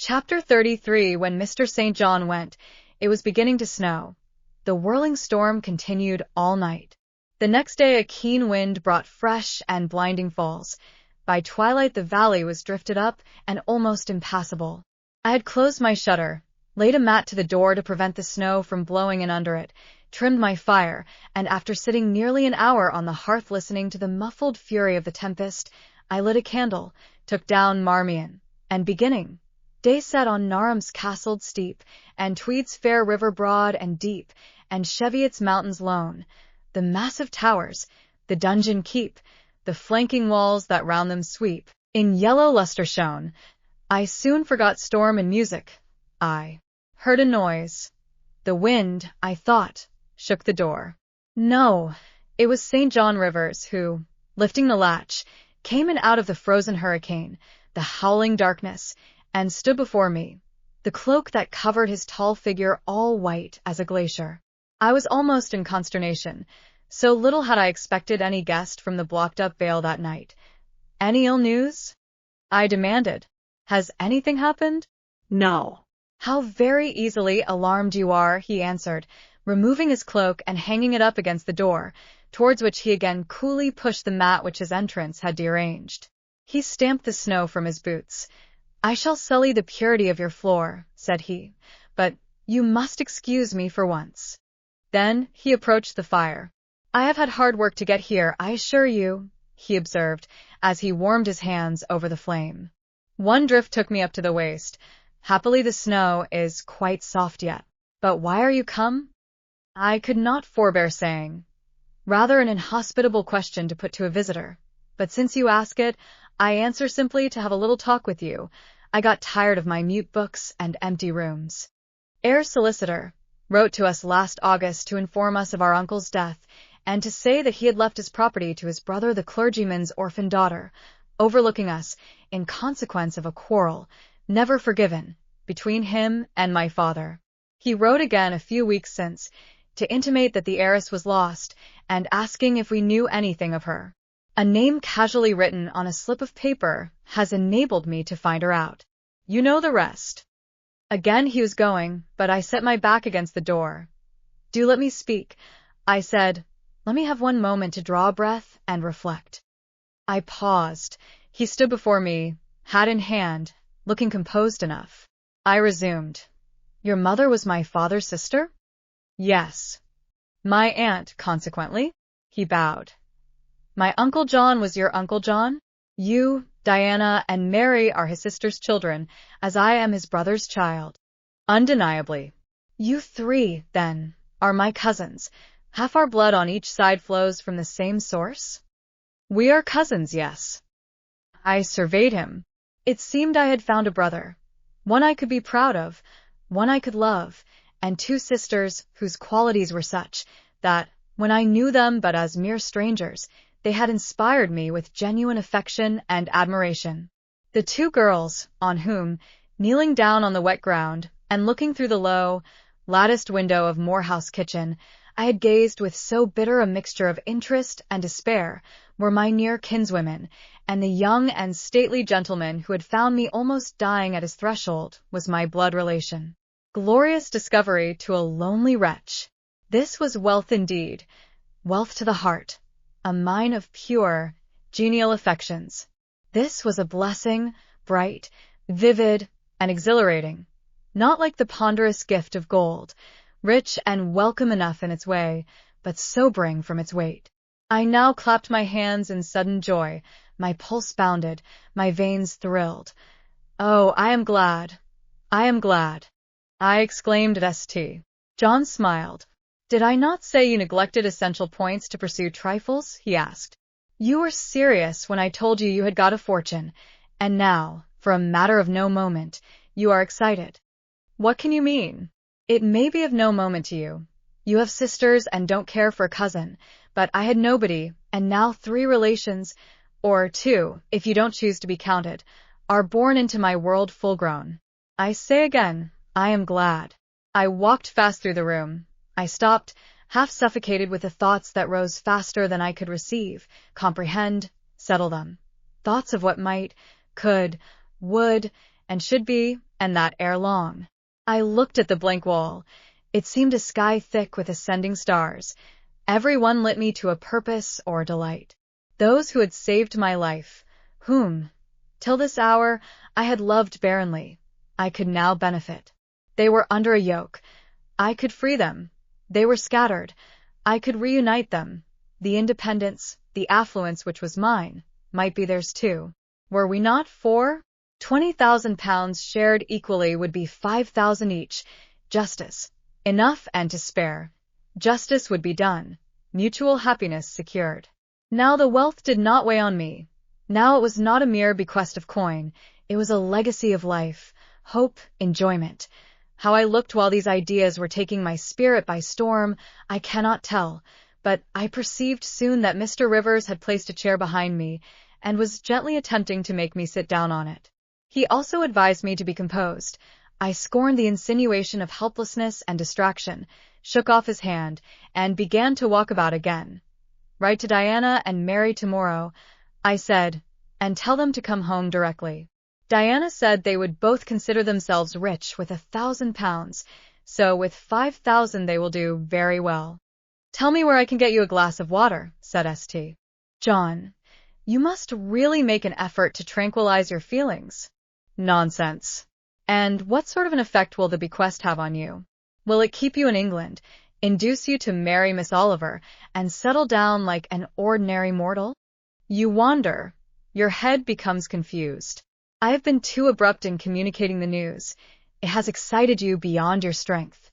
Chapter 33. When Mr. St. John went, it was beginning to snow. The whirling storm continued all night. The next day a keen wind brought fresh and blinding falls. By twilight the valley was drifted up and almost impassable. I had closed my shutter, laid a mat to the door to prevent the snow from blowing in under it, trimmed my fire, and after sitting nearly an hour on the hearth listening to the muffled fury of the tempest, I lit a candle, took down Marmion, and beginning, day set on Narum's castled steep, and Tweed's fair river broad and deep, and Cheviot's mountains lone, the massive towers, the dungeon keep, the flanking walls that round them sweep, in yellow lustre shone. I soon forgot storm and music. I heard a noise. The wind, I thought, shook the door. No, it was St. John Rivers who, lifting the latch, came in out of the frozen hurricane, the howling darkness, and stood before me, the cloak that covered his tall figure all white as a glacier. I was almost in consternation. So little had I expected any guest from the blocked-up vale that night. "Any ill news?" I demanded. "Has anything happened?" "No." "How very easily alarmed you are," he answered, removing his cloak and hanging it up against the door, towards which he again coolly pushed the mat which his entrance had deranged. He stamped the snow from his boots. "I shall sully the purity of your floor," said he, "but you must excuse me for once." Then he approached the fire. "I have had hard work to get here, I assure you," he observed, as he warmed his hands over the flame. "One drift took me up to the waist. Happily the snow is quite soft yet. But why are you come?" I could not forbear saying, "Rather an inhospitable question to put to a visitor. But since you ask it, I answer simply to have a little talk with you. I got tired of my mute books and empty rooms. Eyre's solicitor wrote to us last August to inform us of our uncle's death, and to say that he had left his property to his brother the clergyman's orphan daughter, overlooking us in consequence of a quarrel, never forgiven, between him and my father. He wrote again a few weeks since, to intimate that the heiress was lost, and asking if we knew anything of her. A name casually written on a slip of paper has enabled me to find her out. You know the rest." Again he was going, but I set my back against the door. "Do let me speak," I said. "Let me have one moment to draw a breath and reflect." I paused. He stood before me, hat in hand, looking composed enough. I resumed. "Your mother was my father's sister?" "Yes." "My aunt, consequently?" He bowed. "My Uncle John was your Uncle John? You, Diana, and Mary are his sister's children, as I am his brother's child." "Undeniably." "You three, then, are my cousins. Half our blood on each side flows from the same source?" "We are cousins, yes." I surveyed him. It seemed I had found a brother, one I could be proud of, one I could love, and two sisters whose qualities were such that, when I knew them but as mere strangers, they had inspired me with genuine affection and admiration. The two girls, on whom, kneeling down on the wet ground, and looking through the low, latticed window of Morehouse kitchen, I had gazed with so bitter a mixture of interest and despair, were my near kinswomen, and the young and stately gentleman who had found me almost dying at his threshold was my blood relation. Glorious discovery to a lonely wretch! This was wealth indeed, wealth to the heart, a mine of pure, genial affections. This was a blessing, bright, vivid, and exhilarating, not like the ponderous gift of gold, rich and welcome enough in its way, but sobering from its weight. I now clapped my hands in sudden joy, my pulse bounded, my veins thrilled. "Oh, I am glad, I am glad," I exclaimed at St. John smiled. "Did I not say you neglected essential points to pursue trifles?" he asked. "You were serious when I told you you had got a fortune, and now, for a matter of no moment, you are excited. What can you mean? It may be of no moment to you. You have sisters and don't care for a cousin, but I had nobody, and now 3 relations, or 2, if you don't choose to be counted, are born into my world full-grown. I say again, I am glad." I walked fast through the room. I stopped, half suffocated with the thoughts that rose faster than I could receive, comprehend, settle them. Thoughts of what might, could, would, and should be, and that ere long. I looked at the blank wall. It seemed a sky thick with ascending stars. Every one lit me to a purpose or delight. Those who had saved my life, whom, till this hour, I had loved barrenly, I could now benefit. They were under a yoke. I could free them. They were scattered. I could reunite them. The independence, the affluence which was mine, might be theirs too. Were we not four? £20,000 shared equally would be 5,000 each. Justice. Enough and to spare. Justice would be done. Mutual happiness secured. Now the wealth did not weigh on me. Now it was not a mere bequest of coin. It was a legacy of life, hope, enjoyment. How I looked while these ideas were taking my spirit by storm, I cannot tell, but I perceived soon that Mr. Rivers had placed a chair behind me and was gently attempting to make me sit down on it. He also advised me to be composed. I scorned the insinuation of helplessness and distraction, shook off his hand, and began to walk about again. Write to Diana and Mary tomorrow, I said, and tell them to come home directly. Diana said they would both consider themselves rich with £1,000, so with 5,000 they will do very well. Tell me where I can get you a glass of water, said St. John. You must really make an effort to tranquilize your feelings. Nonsense. And what sort of an effect will the bequest have on you? Will it keep you in England, induce you to marry Miss Oliver, and settle down like an ordinary mortal? You wander. Your head becomes confused. I have been too abrupt in communicating the news. It has excited you beyond your strength.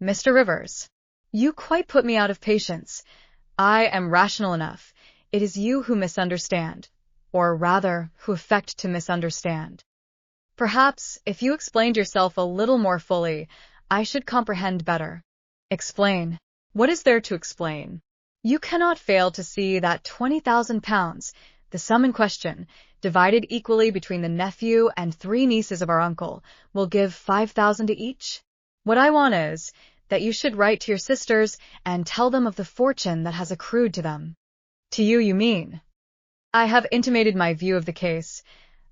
Mr. Rivers, you quite put me out of patience. I am rational enough. It is you who misunderstand, or rather, who affect to misunderstand. Perhaps, if you explained yourself a little more fully, I should comprehend better. Explain. What is there to explain? You cannot fail to see that £20,000, the sum in question, divided equally between the nephew and 3 nieces of our uncle, will give 5,000 to each. What I want is, that you should write to your sisters and tell them of the fortune that has accrued to them. To you mean? I have intimated my view of the case.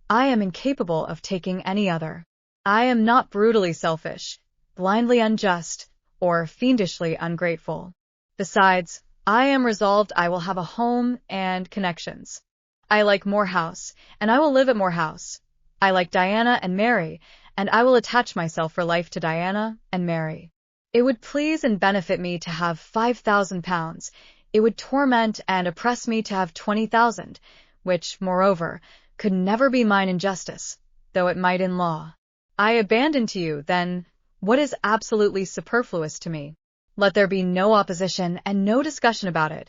I am incapable of taking any other. I am not brutally selfish, blindly unjust, or fiendishly ungrateful. Besides, I am resolved I will have a home and connections. I like Morehouse, and I will live at Morehouse. I like Diana and Mary, and I will attach myself for life to Diana and Mary. It would please and benefit me to have £5,000. It would torment and oppress me to have 20,000, which, moreover, could never be mine in justice, though it might in law. I abandon to you, then, what is absolutely superfluous to me. Let there be no opposition and no discussion about it.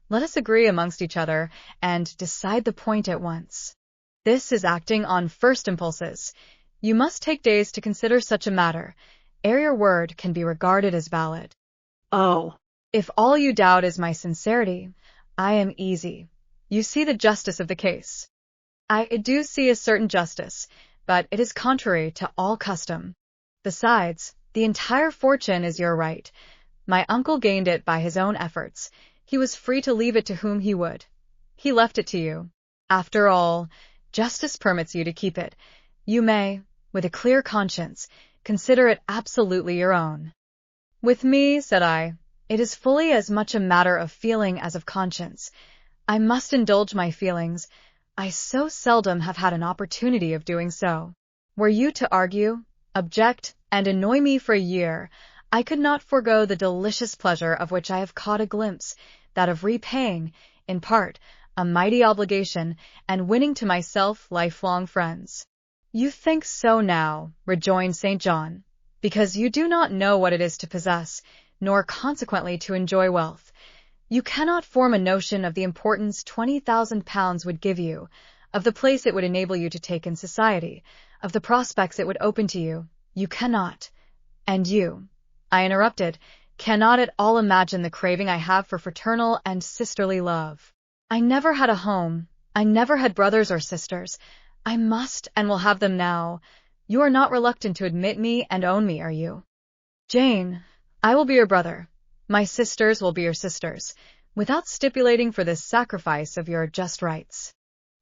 Let us agree amongst each other and decide the point at once. This is acting on first impulses. You must take days to consider such a matter, ere your word can be regarded as valid. Oh, if all you doubt is my sincerity, I am easy. You see the justice of the case. I do see a certain justice, but it is contrary to all custom. Besides, the entire fortune is your right. My uncle gained it by his own efforts. He was free to leave it to whom he would. He left it to you. After all, justice permits you to keep it. You may, with a clear conscience, consider it absolutely your own. With me, said I, it is fully as much a matter of feeling as of conscience. I must indulge my feelings. I so seldom have had an opportunity of doing so. Were you to argue, object, and annoy me for a year, I could not forego the delicious pleasure of which I have caught a glimpse, that of repaying, in part, a mighty obligation, and winning to myself lifelong friends. You think so now, rejoined St. John, because you do not know what it is to possess, nor consequently to enjoy wealth. You cannot form a notion of the importance £20,000 would give you, of the place it would enable you to take in society, of the prospects it would open to you. You cannot. And you, I interrupted, cannot at all imagine the craving I have for fraternal and sisterly love. I never had a home. I never had brothers or sisters. I must and will have them now. You are not reluctant to admit me and own me, are you? Jane, I will be your brother. My sisters will be your sisters, without stipulating for this sacrifice of your just rights.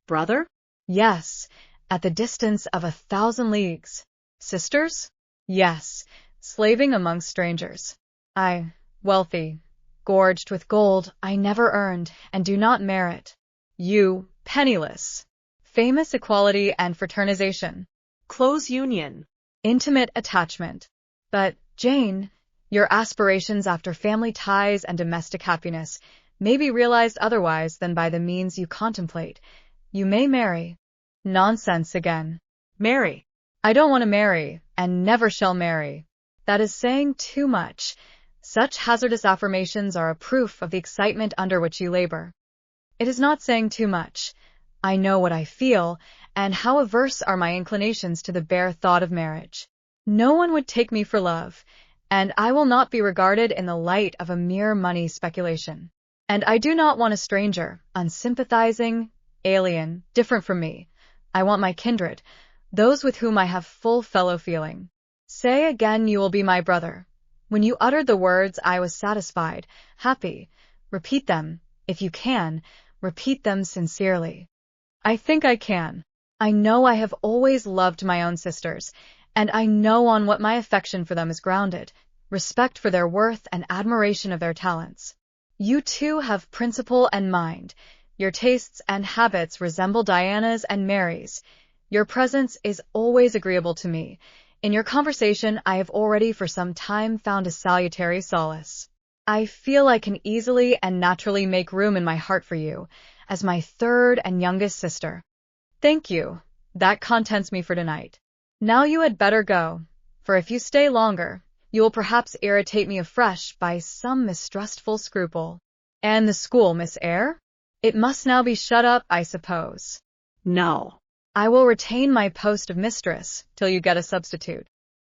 Brother? Yes, at the distance of 1,000 leagues. Sisters? Yes, slaving among strangers. I, wealthy, gorged with gold I never earned and do not merit. You, penniless. Famous equality and fraternization. Close union. Intimate attachment. But, Jane, your aspirations after family ties and domestic happiness may be realized otherwise than by the means you contemplate. You may marry. Nonsense again. Marry. I don't want to marry, and never shall marry. That is saying too much. Such hazardous affirmations are a proof of the excitement under which you labor. It is not saying too much. I know what I feel, and how averse are my inclinations to the bare thought of marriage. No one would take me for love, and I will not be regarded in the light of a mere money speculation. And I do not want a stranger, unsympathizing, alien, different from me. I want my kindred, those with whom I have full fellow feeling. Say again you will be my brother. When you uttered the words I was satisfied, happy. Repeat them, if you can, repeat them sincerely. I think I can. I know I have always loved my own sisters, and I know on what my affection for them is grounded, respect for their worth and admiration of their talents. You too have principle and mind. Your tastes and habits resemble Diana's and Mary's. Your presence is always agreeable to me. In your conversation I have already for some time found a salutary solace. I feel I can easily and naturally make room in my heart for you, as my third and youngest sister. Thank you. That contents me for tonight. Now you had better go, for if you stay longer, you will perhaps irritate me afresh by some mistrustful scruple. And the school, Miss Eyre? It must now be shut up, I suppose. No. I will retain my post of mistress till you get a substitute.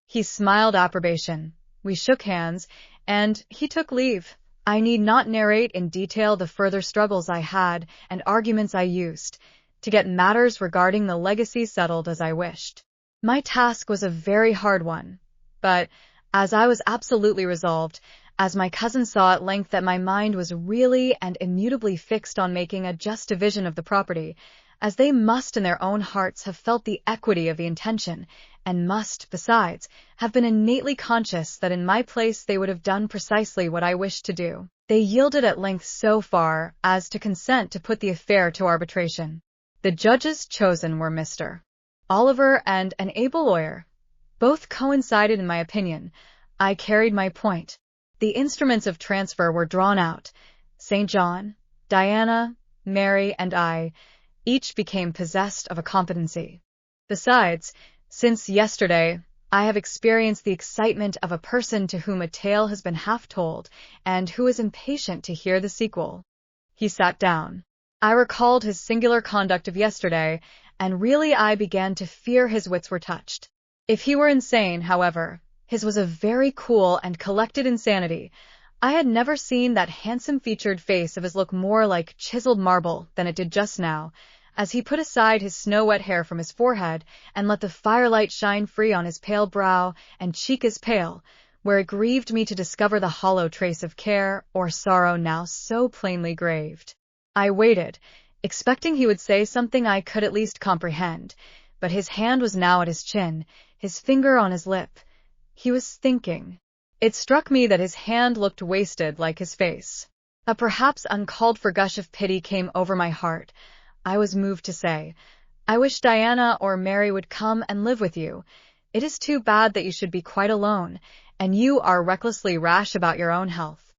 He smiled approbation. We shook hands, and he took leave. I need not narrate in detail the further struggles I had and arguments I used to get matters regarding the legacy settled as I wished. My task was a very hard one, but as I was absolutely resolved, as my cousin saw at length that my mind was really and immutably fixed on making a just division of the property, as they must in their own hearts have felt the equity of the intention, and must, besides, have been innately conscious that in my place they would have done precisely what I wished to do, they yielded at length so far as to consent to put the affair to arbitration. The judges chosen were Mr. Oliver and an able lawyer. Both coincided in my opinion. I carried my point. The instruments of transfer were drawn out. St. John, Diana, Mary, and I each became possessed of a competency. Besides, since yesterday, I have experienced the excitement of a person to whom a tale has been half told, and who is impatient to hear the sequel. He sat down. I recalled his singular conduct of yesterday, and really I began to fear his wits were touched. If he were insane, however, his was a very cool and collected insanity. I had never seen that handsome-featured face of his look more like chiseled marble than it did just now, as he put aside his snow-wet hair from his forehead and let the firelight shine free on his pale brow and cheek as pale, where it grieved me to discover the hollow trace of care or sorrow now so plainly graved. I waited, expecting he would say something I could at least comprehend, but his hand was now at his chin, his finger on his lip. He was thinking. It struck me that his hand looked wasted like his face. A perhaps uncalled-for gush of pity came over my heart. I was moved to say, I wish Diana or Mary would come and live with you. It is too bad that you should be quite alone, and you are recklessly rash about your own health.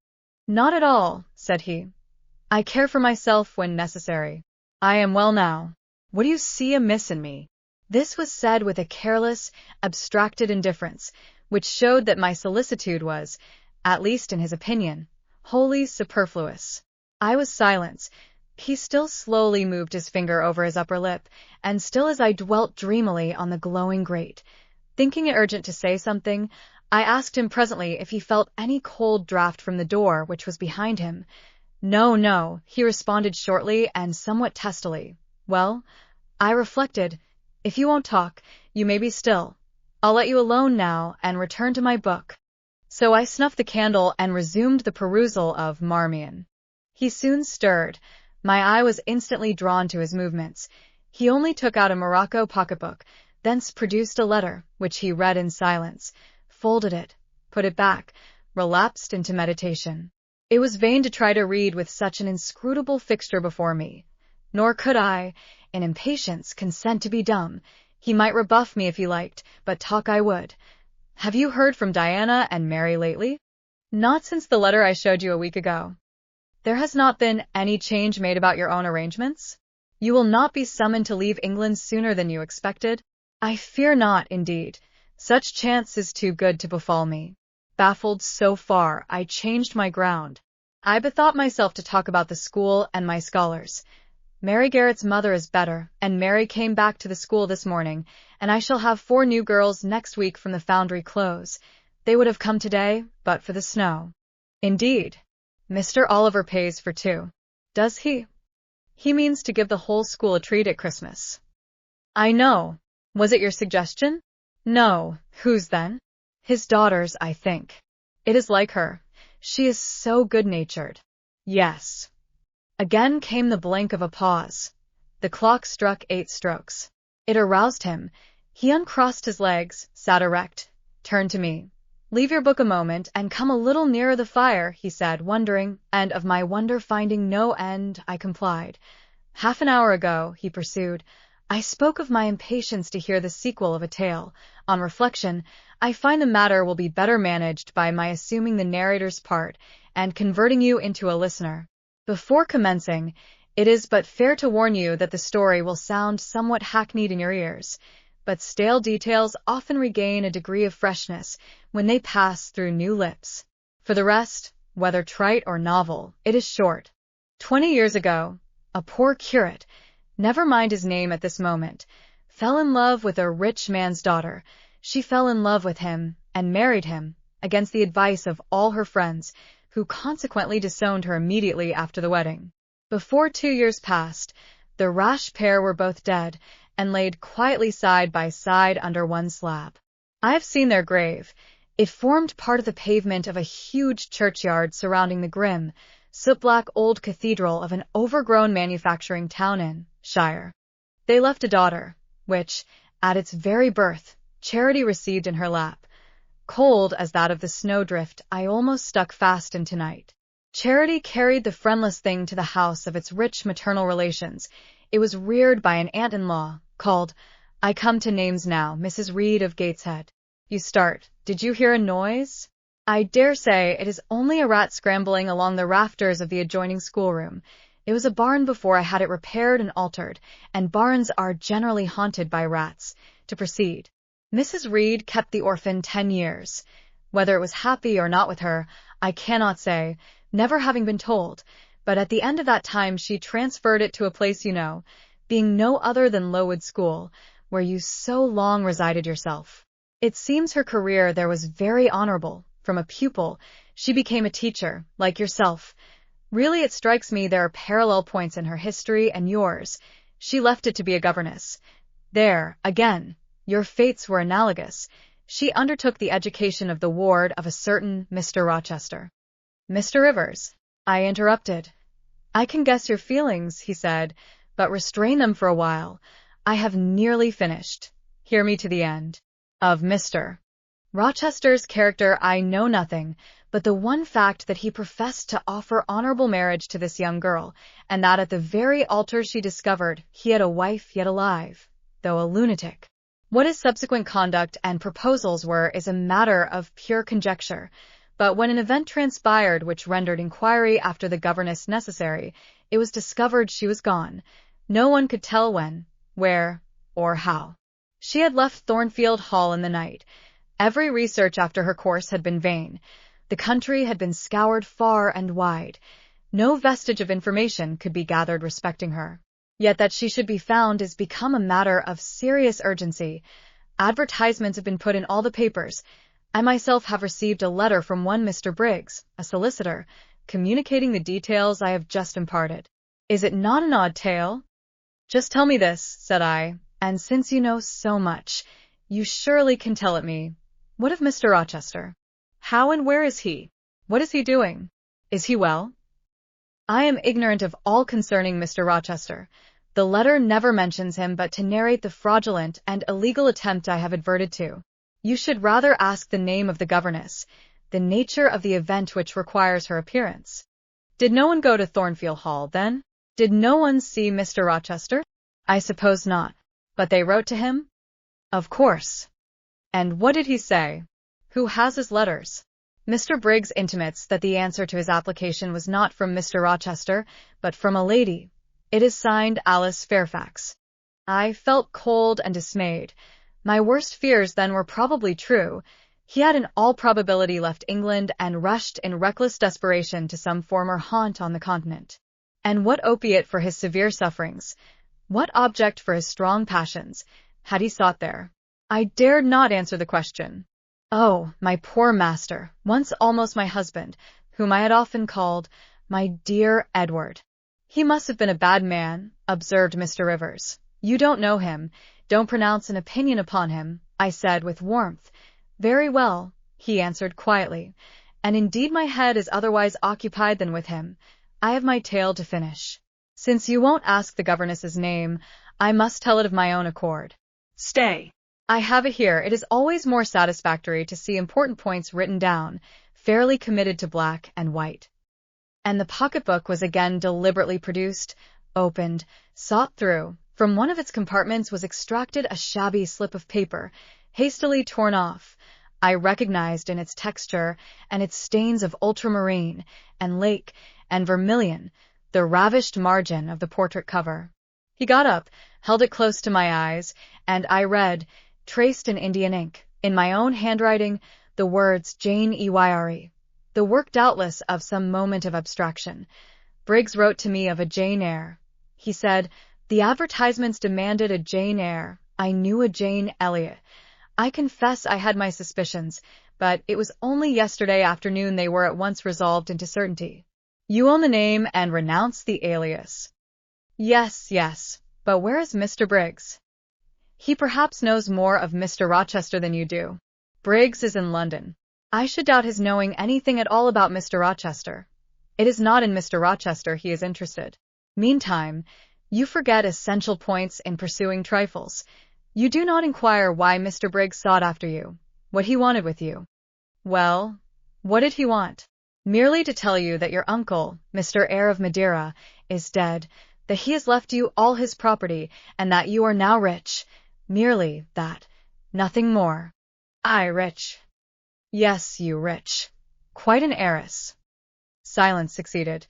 Not at all, said he. I care for myself when necessary. I am well now. What do you see amiss in me? This was said with a careless, abstracted indifference, which showed that my solicitude was, at least in his opinion, wholly superfluous. I was silent. He still slowly moved his finger over his upper lip, and still as I dwelt dreamily on the glowing grate, thinking it urgent to say something, I asked him presently if he felt any cold draught from the door which was behind him. No, no, he responded shortly and somewhat testily. Well, I reflected, if you won't talk, you may be still. I'll let you alone now and return to my book. So I snuffed the candle and resumed the perusal of Marmion. He soon stirred. My eye was instantly drawn to his movements. He only took out a morocco pocketbook, thence produced a letter, which he read in silence, folded it, put it back, relapsed into meditation. It was vain to try to read with such an inscrutable fixture before me. Nor could I, in impatience, consent to be dumb. He might rebuff me if he liked, but talk I would. Have you heard from Diana and Mary lately? Not since the letter I showed you a week ago. There has not been any change made about your own arrangements? You will not be summoned to leave England sooner than you expected? I fear not, indeed. Such chance is too good to befall me. Baffled so far, I changed my ground. I bethought myself to talk about the school and my scholars. Mary Garrett's mother is better, and Mary came back to the school this morning, and I shall have 4 new girls next week from the Foundry Close. They would have come today, but for the snow. Indeed. Mr. Oliver pays for 2. Does he? He means to give the whole school a treat at Christmas. I know. Was it your suggestion? No. Whose then? His daughter's, I think. It is like her. She is so good-natured. Yes. Again came the blink of a pause. The clock struck 8 strokes. It aroused him. He uncrossed his legs, sat erect, turned to me. Leave your book a moment and come a little nearer the fire, he said, wondering, and of my wonder finding no end, I complied. Half an hour ago, he pursued, I spoke of my impatience to hear the sequel of a tale. On reflection, I find the matter will be better managed by my assuming the narrator's part and converting you into a listener. Before commencing, it is but fair to warn you that the story will sound somewhat hackneyed in your ears, but stale details often regain a degree of freshness when they pass through new lips. For the rest, whether trite or novel, it is short. 20 years ago, a poor curate, never mind his name at this moment, fell in love with a rich man's daughter. She fell in love with him and married him, against the advice of all her friends, who consequently disowned her immediately after the wedding. Before 2 years passed, the rash pair were both dead, and laid quietly side by side under one slab. I have seen their grave. It formed part of the pavement of a huge churchyard surrounding the grim, soot-black old cathedral of an overgrown manufacturing town in Shire. They left a daughter, which, at its very birth, Charity received in her lap. Cold as that of the snowdrift, I almost stuck fast in tonight. Charity carried the friendless thing to the house of its rich maternal relations. It was reared by an aunt-in-law, called, I come to names now, Mrs. Reed of Gateshead. You start. Did you hear a noise? I dare say it is only a rat scrambling along the rafters of the adjoining schoolroom. It was a barn before I had it repaired and altered, and barns are generally haunted by rats. To proceed. Mrs. Reed kept the orphan 10 years. Whether it was happy or not with her, I cannot say, never having been told, but at the end of that time she transferred it to a place you know, being no other than Lowood School, where you so long resided yourself. It seems her career there was very honorable. From a pupil, she became a teacher, like yourself. Really, it strikes me there are parallel points in her history and yours. She left it to be a governess. There, again, your fates were analogous. She undertook the education of the ward of a certain Mr. Rochester. Mr. Rivers, I interrupted. I can guess your feelings, he said, but restrain them for a while. I have nearly finished. Hear me to the end. Of Mr. Rochester's character I know nothing, but the one fact that he professed to offer honorable marriage to this young girl, and that at the very altar she discovered he had a wife yet alive, though a lunatic. What his subsequent conduct and proposals were is a matter of pure conjecture, but when an event transpired which rendered inquiry after the governess necessary, it was discovered she was gone. No one could tell when, where, or how. She had left Thornfield Hall in the night. Every research after her course had been vain. The country had been scoured far and wide. No vestige of information could be gathered respecting her. Yet that she should be found is become a matter of serious urgency. Advertisements have been put in all the papers. I myself have received a letter from one Mr. Briggs, a solicitor, communicating the details I have just imparted. Is it not an odd tale? Just tell me this, said I, and since you know so much, you surely can tell it me. What of Mr. Rochester? How and where is he? What is he doing? Is he well? I am ignorant of all concerning Mr. Rochester, The letter never mentions him but to narrate the fraudulent and illegal attempt I have adverted to. You should rather ask the name of the governess, the nature of the event which requires her appearance. Did no one go to Thornfield Hall, then? Did no one see Mr. Rochester? I suppose not. But they wrote to him? Of course. And what did he say? Who has his letters? Mr. Briggs intimates that the answer to his application was not from Mr. Rochester, but from a lady. It is signed Alice Fairfax. I felt cold and dismayed. My worst fears then were probably true. He had in all probability left England and rushed in reckless desperation to some former haunt on the continent. And what opiate for his severe sufferings, what object for his strong passions, had he sought there? I dared not answer the question. Oh, my poor master, once almost my husband, whom I had often called my dear Edward. He must have been a bad man, observed Mr. Rivers. You don't know him, don't pronounce an opinion upon him, I said with warmth. Very well, he answered quietly, and indeed my head is otherwise occupied than with him. I have my tale to finish. Since you won't ask the governess's name, I must tell it of my own accord. Stay. I have it here. It is always more satisfactory to see important points written down, fairly committed to black and white. And the pocketbook was again deliberately produced, opened, sought through. From one of its compartments was extracted a shabby slip of paper, hastily torn off. I recognized in its texture and its stains of ultramarine and lake and vermilion the ravished margin of the portrait cover. He got up, held it close to my eyes, and I read, traced in Indian ink, in my own handwriting, the words Jane Eyre, the work doubtless of some moment of abstraction. Briggs wrote to me of a Jane Eyre. He said, the advertisements demanded a Jane Eyre. I knew a Jane Elliot. I confess I had my suspicions, but it was only yesterday afternoon they were at once resolved into certainty. You own the name and renounce the alias. Yes, but where is Mr. Briggs? He perhaps knows more of Mr. Rochester than you do. Briggs is in London. I should doubt his knowing anything at all about Mr. Rochester. It is not in Mr. Rochester he is interested. Meantime, you forget essential points in pursuing trifles. You do not inquire why Mr. Briggs sought after you, what he wanted with you. Well, what did he want? Merely to tell you that your uncle, Mr. Eyre of Madeira, is dead, that he has left you all his property, and that you are now rich. Merely that. Nothing more. I rich. Yes, you rich. Quite an heiress. Silence succeeded.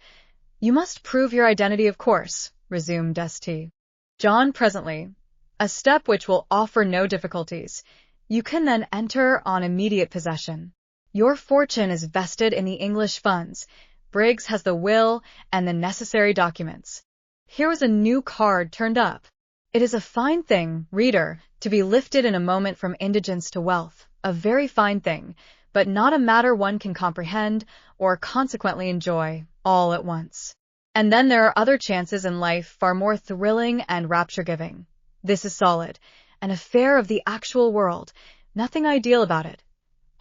You must prove your identity, of course, resumed St. John presently. A step which will offer no difficulties. You can then enter on immediate possession. Your fortune is vested in the English funds. Briggs has the will and the necessary documents. Here was a new card turned up. It is a fine thing, reader, to be lifted in a moment from indigence to wealth, a very fine thing, but not a matter one can comprehend or consequently enjoy all at once. And then there are other chances in life far more thrilling and rapture-giving. This is solid, an affair of the actual world, nothing ideal about it.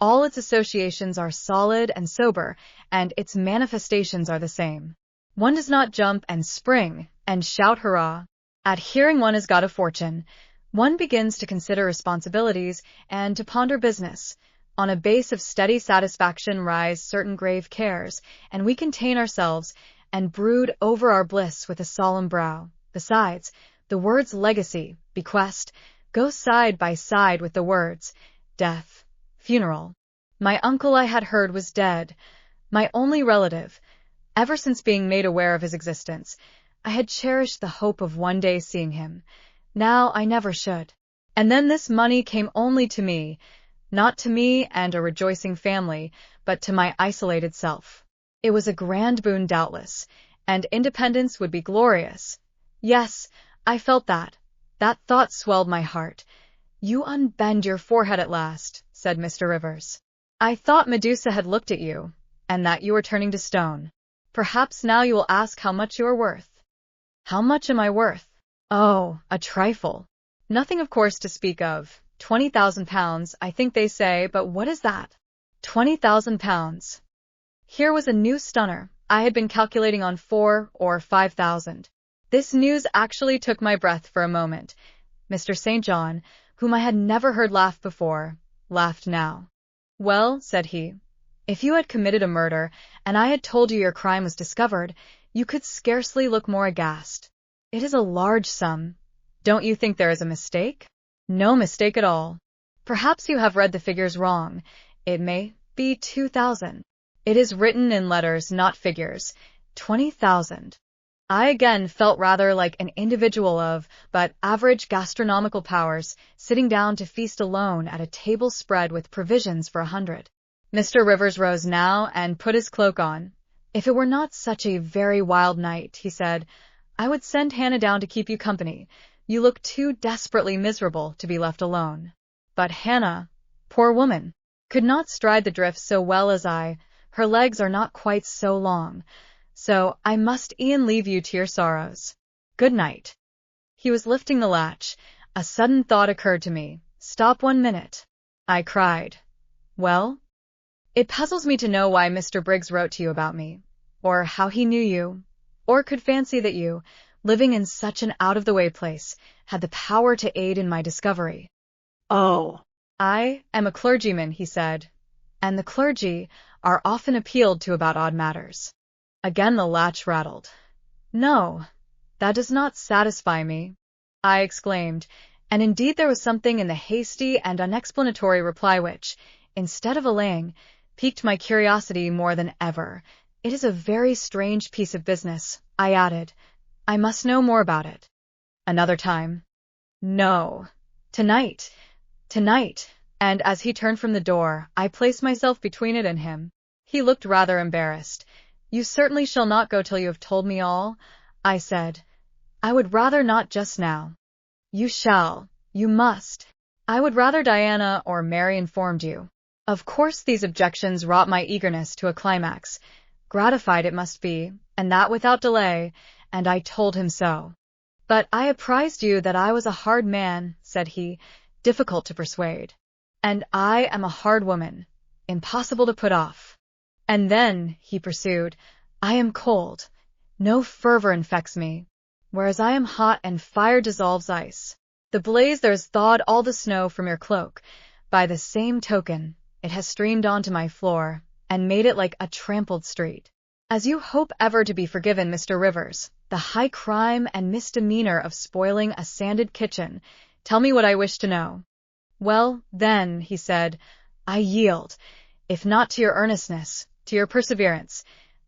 All its associations are solid and sober, and its manifestations are the same. One does not jump and spring and shout hurrah at hearing one has got a fortune. One begins to consider responsibilities and to ponder business. On a base of steady satisfaction rise certain grave cares, and we contain ourselves and brood over our bliss with a solemn brow. Besides, the words legacy, bequest, go side by side with the words death, funeral. My uncle I had heard was dead, my only relative. Ever since being made aware of his existence, I had cherished the hope of one day seeing him. Now I never should. And then this money came only to me, not to me and a rejoicing family, but to my isolated self. It was a grand boon doubtless, and independence would be glorious. Yes, I felt that. That thought swelled my heart. You unbend your forehead at last, said Mr. Rivers. I thought Medusa had looked at you, and that you were turning to stone. Perhaps now you will ask how much you are worth. How much am I worth? Oh, a trifle. Nothing of course to speak of. 20,000 pounds, I think they say, but what is that? 20,000 pounds. Here was a new stunner. I had been calculating on 4 or 5,000. This news actually took my breath for a moment. Mr. St. John, whom I had never heard laugh before, laughed now. Well, said he, if you had committed a murder, and I had told you your crime was discovered, you could scarcely look more aghast. It is a large sum. Don't you think there is a mistake? No mistake at all. Perhaps you have read the figures wrong. It may be 2,000. It is written in letters, not figures. 20,000. I again felt rather like an individual of, but average gastronomical powers, sitting down to feast alone at a table spread with provisions for 100. Mr. Rivers rose now and put his cloak on. If it were not such a very wild night, he said, I would send Hannah down to keep you company. You look too desperately miserable to be left alone. But Hannah, poor woman, could not stride the drift so well as I. Her legs are not quite so long. So I must e'en leave you to your sorrows. Good night. He was lifting the latch. A sudden thought occurred to me. Stop 1 minute, I cried. Well? It puzzles me to know why Mr. Briggs wrote to you about me, or how he knew you, or could fancy that you, living in such an out-of-the-way place, had the power to aid in my discovery. Oh. I am a clergyman, he said, and the clergy are often appealed to about odd matters. Again the latch rattled. No, that does not satisfy me, I exclaimed, and indeed there was something in the hasty and unexplanatory reply which, instead of allaying, piqued my curiosity more than ever. It is a very strange piece of business, I added. I must know more about it. Another time. No. Tonight. Tonight. And as he turned from the door, I placed myself between it and him. He looked rather embarrassed. You certainly shall not go till you have told me all, I said. I would rather not just now. You shall. You must. I would rather Diana or Mary informed you. Of course these objections wrought my eagerness to a climax. Gratified it must be, and that without delay, and I told him so. But I apprised you that I was a hard man, said he, difficult to persuade. And I am a hard woman, impossible to put off. And then, he pursued, I am cold. No fervor infects me, whereas I am hot and fire dissolves ice. The blaze there's thawed all the snow from your cloak. By the same token, it has streamed onto my floor, and made it like a trampled street. As you hope ever to be forgiven, Mr. Rivers, the high crime and misdemeanor of spoiling a sanded kitchen, tell me what I wish to know. Well, then, he said, I yield, if not to your earnestness, to your perseverance,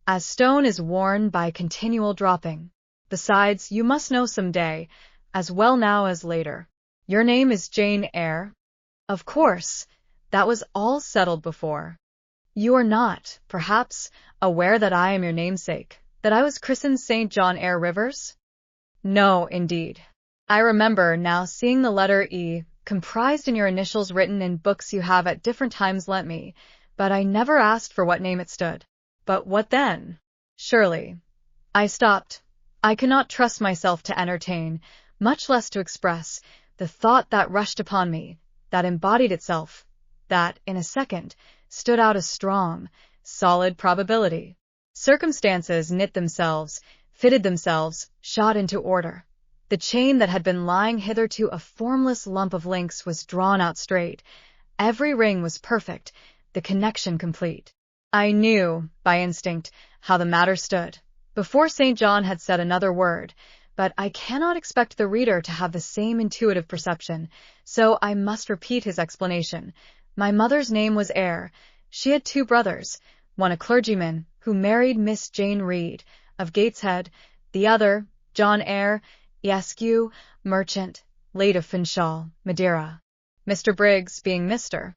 as stone is worn by continual dropping. Besides, you must know some day, as well now as later. Your name is Jane Eyre? Of course, that was all settled before. You are not, perhaps, aware that I am your namesake, that I was christened St. John Eyre Rivers? No, indeed. I remember now seeing the letter E, comprised in your initials written in books you have at different times lent me, but I never asked for what name it stood. But what then? Surely. I stopped. I could not trust myself to entertain, much less to express, the thought that rushed upon me, that embodied itself, that, in a second, stood out a strong, solid probability. Circumstances knit themselves, fitted themselves, shot into order. The chain that had been lying hitherto a formless lump of links was drawn out straight. Every ring was perfect, the connection complete. I knew, by instinct, how the matter stood, before St. John had said another word, but I cannot expect the reader to have the same intuitive perception, so I must repeat his explanation. My mother's name was Eyre. She had 2 brothers, one a clergyman, who married Miss Jane Reed, of Gateshead, the other, John Eyre, Esq., merchant, late of Finchal, Madeira. Mr. Briggs being Mr.